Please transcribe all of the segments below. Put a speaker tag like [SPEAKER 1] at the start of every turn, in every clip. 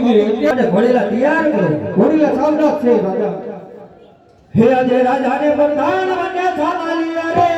[SPEAKER 1] બાપુજી અત્યારે ઘોડેલા તૈયાર કરો ઘોડેલા સાવધાન છે રાજા હે આજે રાજાને પ્રધાન બન્યા ચાલીએ રે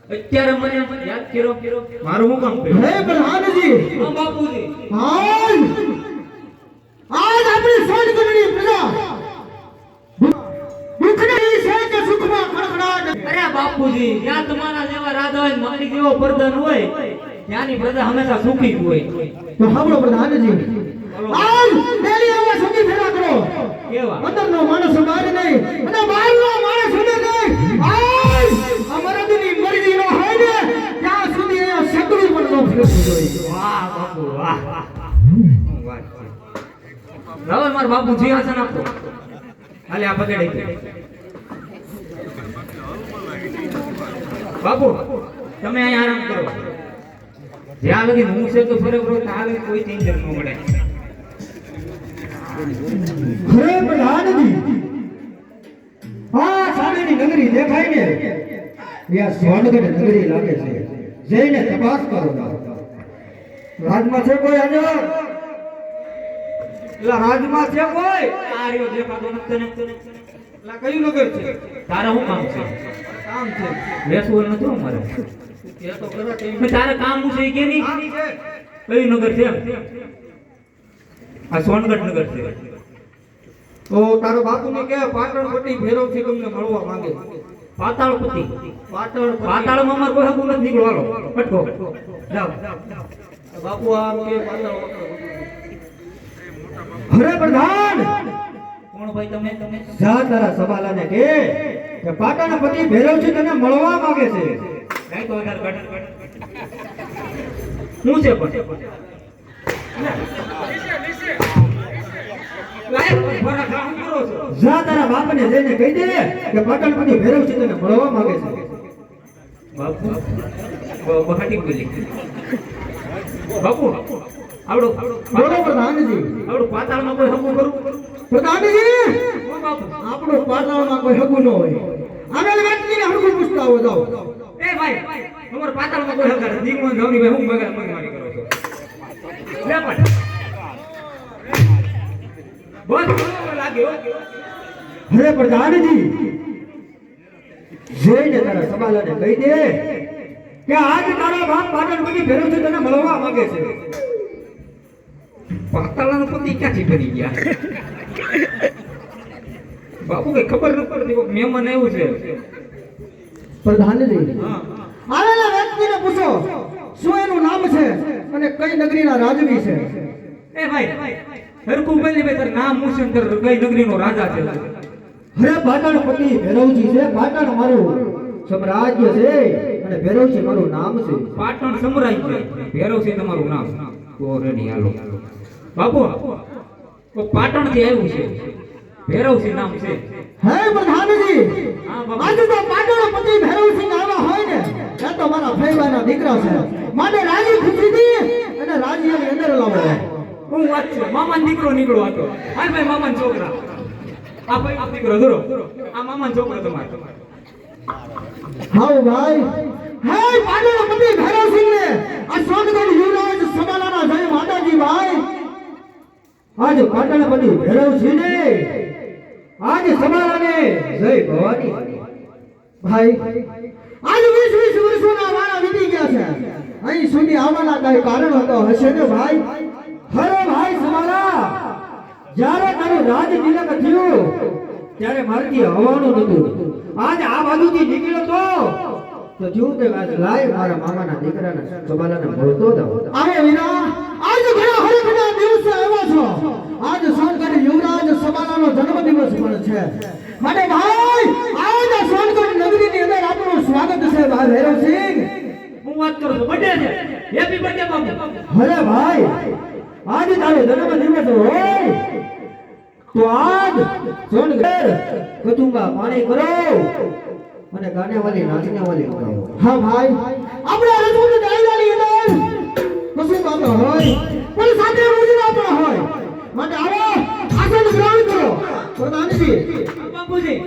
[SPEAKER 2] અત્યારે મને યાદ કર્યો મારું હું કામ કર્યું
[SPEAKER 1] હે પ્રધાનજી
[SPEAKER 2] હા બાપુજી
[SPEAKER 1] આજ આપણી સોનગઢની પ્રજા દુઃખની છે કે સુખમાં ખડખડાટ
[SPEAKER 2] અરે બાપુજી ત્યાં તમારા જેવા રાજા હોય મારી જેવો પ્રધાન હોય ત્યાંની પ્રજા હંમેશા સુખી હોય
[SPEAKER 1] તો સાંભળો પ્રધાનજી આજ ડેલી એવા સુખી ફેરા કરો
[SPEAKER 2] કેવા
[SPEAKER 1] અંદરનો માણસ બહાર નહીં અને બહારનો માણસ અંદર નહીં આજ અમારા દિલની મરજી નો હોય ને ત્યાં સુધી એ સકડી પણ નો ફેરવું જોઈએ
[SPEAKER 2] વાહ બાપુ વાહ રાવલ માર બાપુ સિંહાસન આપો હાલે આ પકડી બાપુ તમે અહીં આરામ કરો જ્યાં લગી હું છે તો ફરક ત્યાં લગી કોઈ ચેન્જર ન મળે
[SPEAKER 1] હરે પ્રધાનજી આ સામેની નગરી દેખાય ને ત્યાં સોનગઢ નગરી લાગે છે જઈને તપાસ કરો રાજમાં છે કોઈ હાજર એલા રાજમાં છે કોઈ
[SPEAKER 2] આ રહ્યો દેખાતો નથી ને
[SPEAKER 1] એલા કયું નગર છે
[SPEAKER 2] તારા શું કામ છે
[SPEAKER 1] કામ છે
[SPEAKER 2] બેસવું નથી અમારે
[SPEAKER 1] એ તો કરો કે
[SPEAKER 2] તારે કામ હું છે કે નહીં
[SPEAKER 1] કામ છે
[SPEAKER 2] કયું નગર છે આ સોનગઢ નગર છે
[SPEAKER 1] તો તારો બાપુને કે પાટણપટ્ટી ભેરવથી તમને મળવા માંગે
[SPEAKER 2] પાતાળપતિ
[SPEAKER 1] પાટણ
[SPEAKER 2] પાતાળમાં અમાર કોઈ હકુ નથી નીકળવાનો પટકો જાઓ
[SPEAKER 1] બાપુ આમ કે પાટણ હરે પ્રધાન
[SPEAKER 2] કોણ ભાઈ તમે તમે
[SPEAKER 1] જા તારા સવાલાને કે પાટણપતિ ભેરવથી તને મળવા માંગે છે
[SPEAKER 2] કઈ તો વધારે ગટ શું છે પણ લાય ભરા કામ કરો છો
[SPEAKER 1] જા તારા બાપને જઈને કહી દે કે પાટણપતિ ભૈરવસિંહ તને મળવા માંગે છે.
[SPEAKER 2] બાપુ બહાટી બોલી બાપુ આવડો
[SPEAKER 1] બોલો પ્રધાનજી.
[SPEAKER 2] આવડો પાતાળમાં કોઈ હમું કરું
[SPEAKER 1] પ્રધાનજી
[SPEAKER 2] ઓ બાપુ
[SPEAKER 1] આપણું પાટણમાં કોઈ હગું ન હોય. આવેલ વ્યક્તિને હગું પૂછતા આવો જાઓ.
[SPEAKER 2] એ ભાઈ તમારા પાતાળમાં કોઈ હગાર દીકરો જવની ભાઈ હું બગાડ મગમારી કરો છો લે પણ બોલ લાગ્યો
[SPEAKER 1] હરે પ્રધાનજી જઈને તારા સવાલાને કહી દે કે આજ તારા બાપ પાટણપતિ ભૈરવસિંહ તને મળવા માંગે છે.
[SPEAKER 2] પાતાળાનો પતિ ક્યાંથી ફરી ગયા બાપુ કઈ ખબર ન પડતી કોઈ મહેમાન આવ્યું છે
[SPEAKER 1] પ્રધાનજી
[SPEAKER 2] હા
[SPEAKER 1] આવેલા વ્યક્તિને પૂછો શું એનું નામ છે અને કઈ નગરીના રાજવી છે.
[SPEAKER 2] એ ભાઈ હરકુ બોલી ભાઈ તારું નામ હું છે ને તારું કઈ નગરીનો રાજા છે
[SPEAKER 1] હરે પાટણપતિ ભૈરવસિંહ છે. પાટણ મારું સામ્રાજ્ય છે અને ભૈરવસિંહ મારું નામ છે.
[SPEAKER 2] પાટણ સમરાય છે ભૈરવસિંહ તમારું નામ તો રેડી હાલો બાપુ તો પાટણ થી આવ્યું છે ભૈરવસિંહ નામ છે
[SPEAKER 1] હે પ્રધાનજી
[SPEAKER 2] હા બાપુ
[SPEAKER 1] આજે તો પાટણપતિ ભૈરવસિંહ આવ્યા હોય ને એ તો મારા ફૈબાના દીકરા છે. માટે રાજી ખુશીથી અને રાજ્યની અંદર લાવો.
[SPEAKER 2] હું વાત છે મામાનો દીકરો નીકળો હતો હાય ભાઈ મામાનો છોકરા આ ભાઈ આ દીકરો ધરો આ મામાનો છોકરો તમારો
[SPEAKER 1] હાઉ ભાઈ હે પાટણપતિ ભૈરવસિંહ ને આ સોનગઢ યુવરાજ સબાલાના જય માતાજી ભાઈ. આજ પાટણપતિ ભૈરવસિંહ ને આજ સબાલાને જય ભવાની ભાઈ. આજ 20 વર્ષોના વાળા વીતી ગયા છે. અહીં સુધી આવવાના કઈ કારણ હતો હશે ને ભાઈ. હરે ભાઈ સબાલા જ્યારે તારું રાજ તિલક થયું ત્યારે મારથી હવાનું નતું. આજ આ બાજુથી નીકળ્યો તો જોઉં કે આજ લાય મારા મામાના દીકરાને સબાલાને મળતો જાવ. આવે વિના આજ ઘણા હરખના દિવસે આવ્યો છો. આજ સોનગઢ યુવરાજ સબાલાનો જન્મદિવસ પણ છે. માટે ભાઈ આજ આ સોનગઢ નગરીની અંદર આપણું સ્વાગત છે ભાઈ ભૈરવસિંહ.
[SPEAKER 2] હું વાત કરું છું બર્થડે છે હેપી બર્થડે બાપુ
[SPEAKER 1] અરે ભાઈ આજ તારો જન્મદિવસ હોય તો આજ સોનગઢ કતુંબા પાણી કરો અને ગાને વાલી નાચને વાલી કરો. હા ભાઈ આપણા રજૂ ડાયરાની અંદર કશુંબા તો હોય પણ સાથે રોજના પણ હોય. માટે આવો આસન ગ્રહણ કરો. પ્રધાનજી
[SPEAKER 2] બાપુજી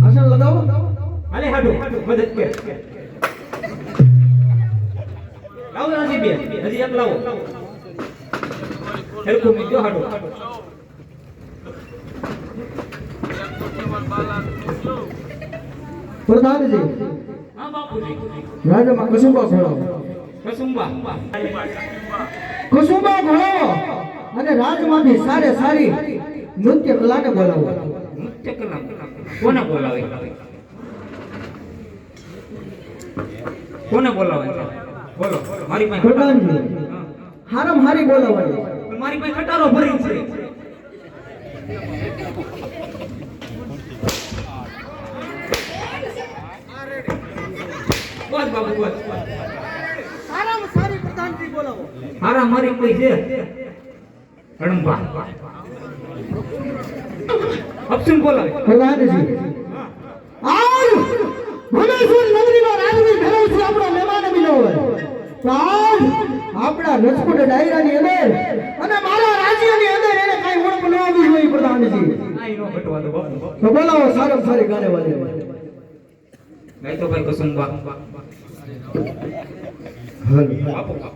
[SPEAKER 1] આસન લગાવો.
[SPEAKER 2] હાલે હાડો મદદ કર લાવો રાજી બે હજી એક લાવો હરકુ મી જો હાડો
[SPEAKER 1] પ્રધાનજી
[SPEAKER 2] હા બાપુજી
[SPEAKER 1] રાજમાં કશુંબા ખોળાવો.
[SPEAKER 2] કસુંબા
[SPEAKER 1] કશુંબા ખોળાવો અને રાજમાંથી સારે સારી નૃત્ય કલાને બોલાવો.
[SPEAKER 2] નૃત્ય કલા કોને બોલાવે કોને બોલાવે છે બોલો મારી પાસે
[SPEAKER 1] પ્રધાનજી
[SPEAKER 2] હા.
[SPEAKER 1] હારમ હારી બોલાવવાની.
[SPEAKER 2] પણ મારી પાસે ખટારો ભરી છે બસ બાબુ બસ
[SPEAKER 1] હારમ સારી પ્રધાનજી બોલાવો.
[SPEAKER 2] હારા મારી કોઈ છે હડંબા અપસુન બોલાવે
[SPEAKER 1] પ્રધાનજી આજ ભુવનેશ્વર નગરીનો રાજવી ભૈરવસિંહ આપણો મહેમાન બન્યો હોય તો આજ આપણા રાજકોટ ડાયરાની અંદર અને મારા રાજ્યની અંદર એને કઈ ઓળખ ન આવવી જોઈએ. પ્રધાનજી
[SPEAKER 2] આઈ નો ઘટવા દો બાપુ
[SPEAKER 1] તો બોલાવો સારામાં સારી ગાને વાળી.
[SPEAKER 2] નહીં તો ભાઈ કસુંબા બાપુ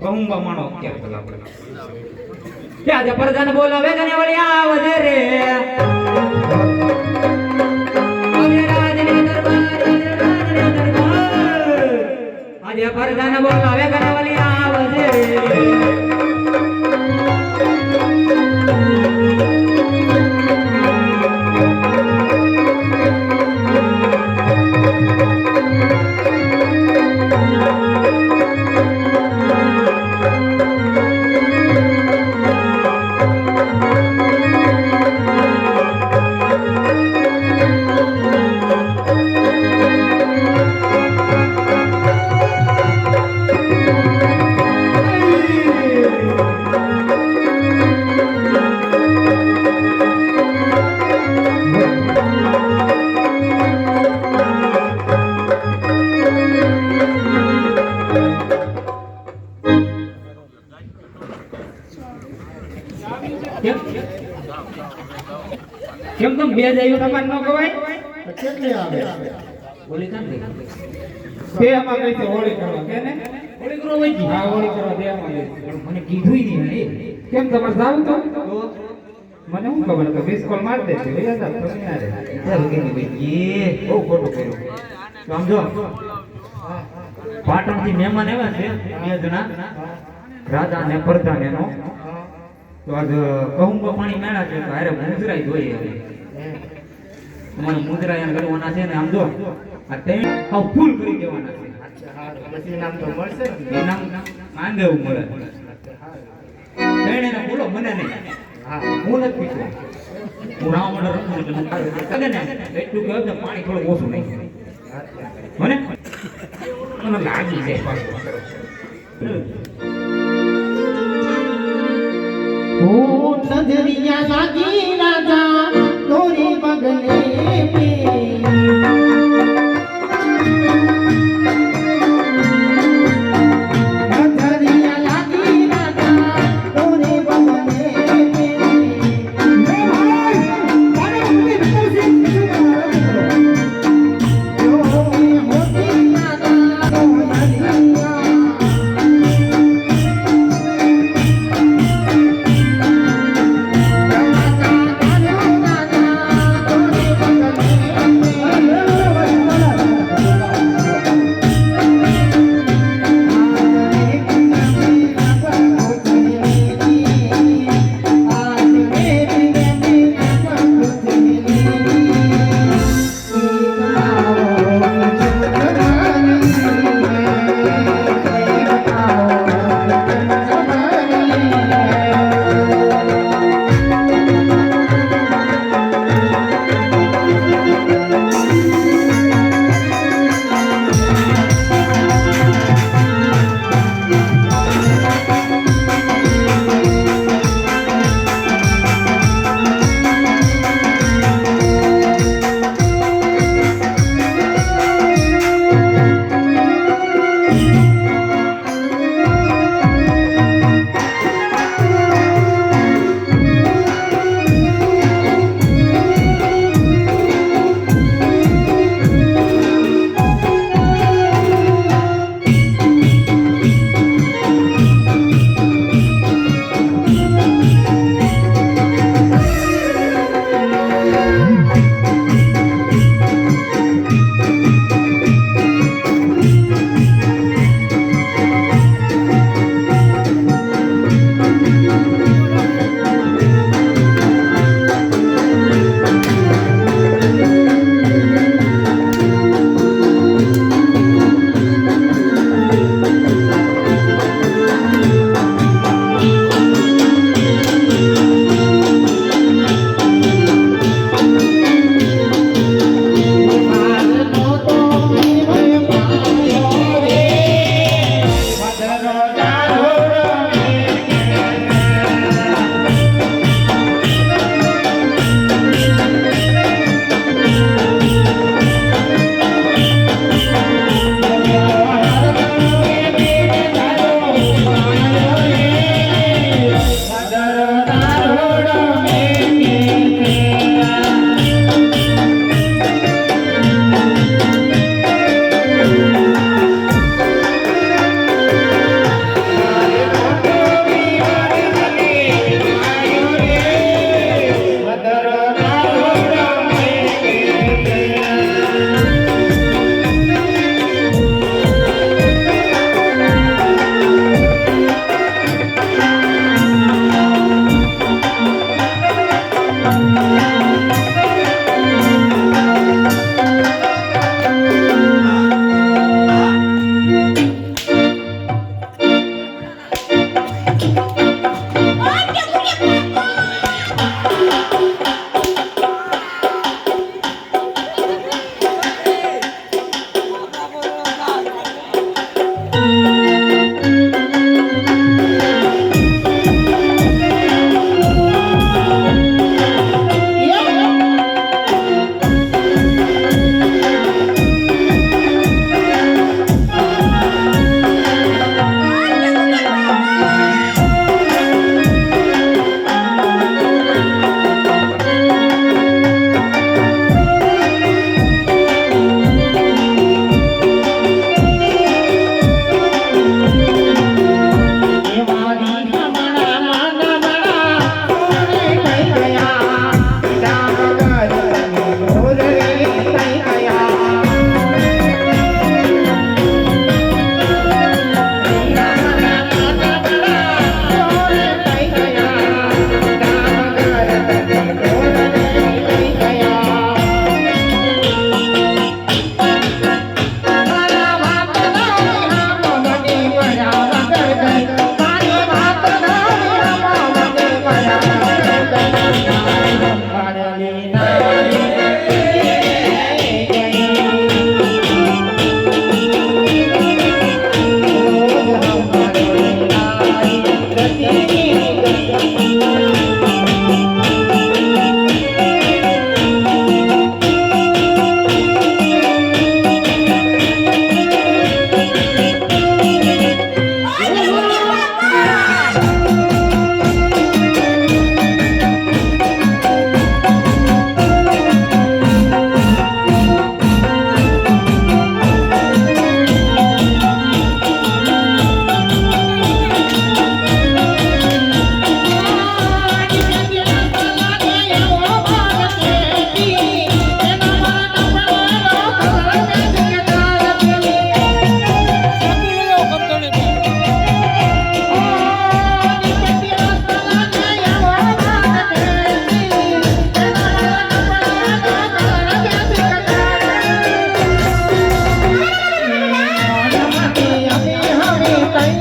[SPEAKER 2] કહુંબા માણો ક્યારે પેલા આપણે આજે પ્રધાન બોલાવે કને વળી આવજે રે આજે રાજની દરબાર આજે પ્રધાન બોલાવે કને વળી આવજે રે કેમ કેમ તમે બે જાય તમારે ન કવાય
[SPEAKER 1] કેટલી આવે
[SPEAKER 2] હોળી કાં દે તે આમાં કઈ છે હોળી કરવા કે ને હોળી કરવા વઈ ગઈ હા હોળી કરવા દે આમાં મને કીધું ઈ નહીં કેમ તમારે જાવ તો મને શું ખબર તો મિસ કોલ માર દે છે ભઈ હતા તમે ના રે ચાલ કે ભાઈ એ બહુ ખોટું કર્યું સમજો પાટણ થી મહેમાન આવ્યા છે બે જણા રાજા ને પ્રધાન એનો તો આજ કહું પાણી મેળા છે તો હારે મુજરાઈ જોઈએ હવે તમારે મુદ્રા એમ કરવાના છે ને આમ જો આ ટેન્ટ આવ ફૂલ કરી દેવાના છે
[SPEAKER 1] પછી નામ તો મળશે
[SPEAKER 2] ઇનામ માંગે એવું મળે એને બોલો મને નહીં હા હું નથી પીતો હું ના મને રમું એટલે હું કાગે ને એટલું કહે તો પાણી થોડું ઓછું નહીં મને મને લાગી જાય પાછું
[SPEAKER 1] ઓ નજરિયા લાગી રાજા તોરે બગલે पे नजरिया लागी राजा तोरे बगले पे मैं भाई मारे मुझे भीतर से जो होती राजा तो नजरिया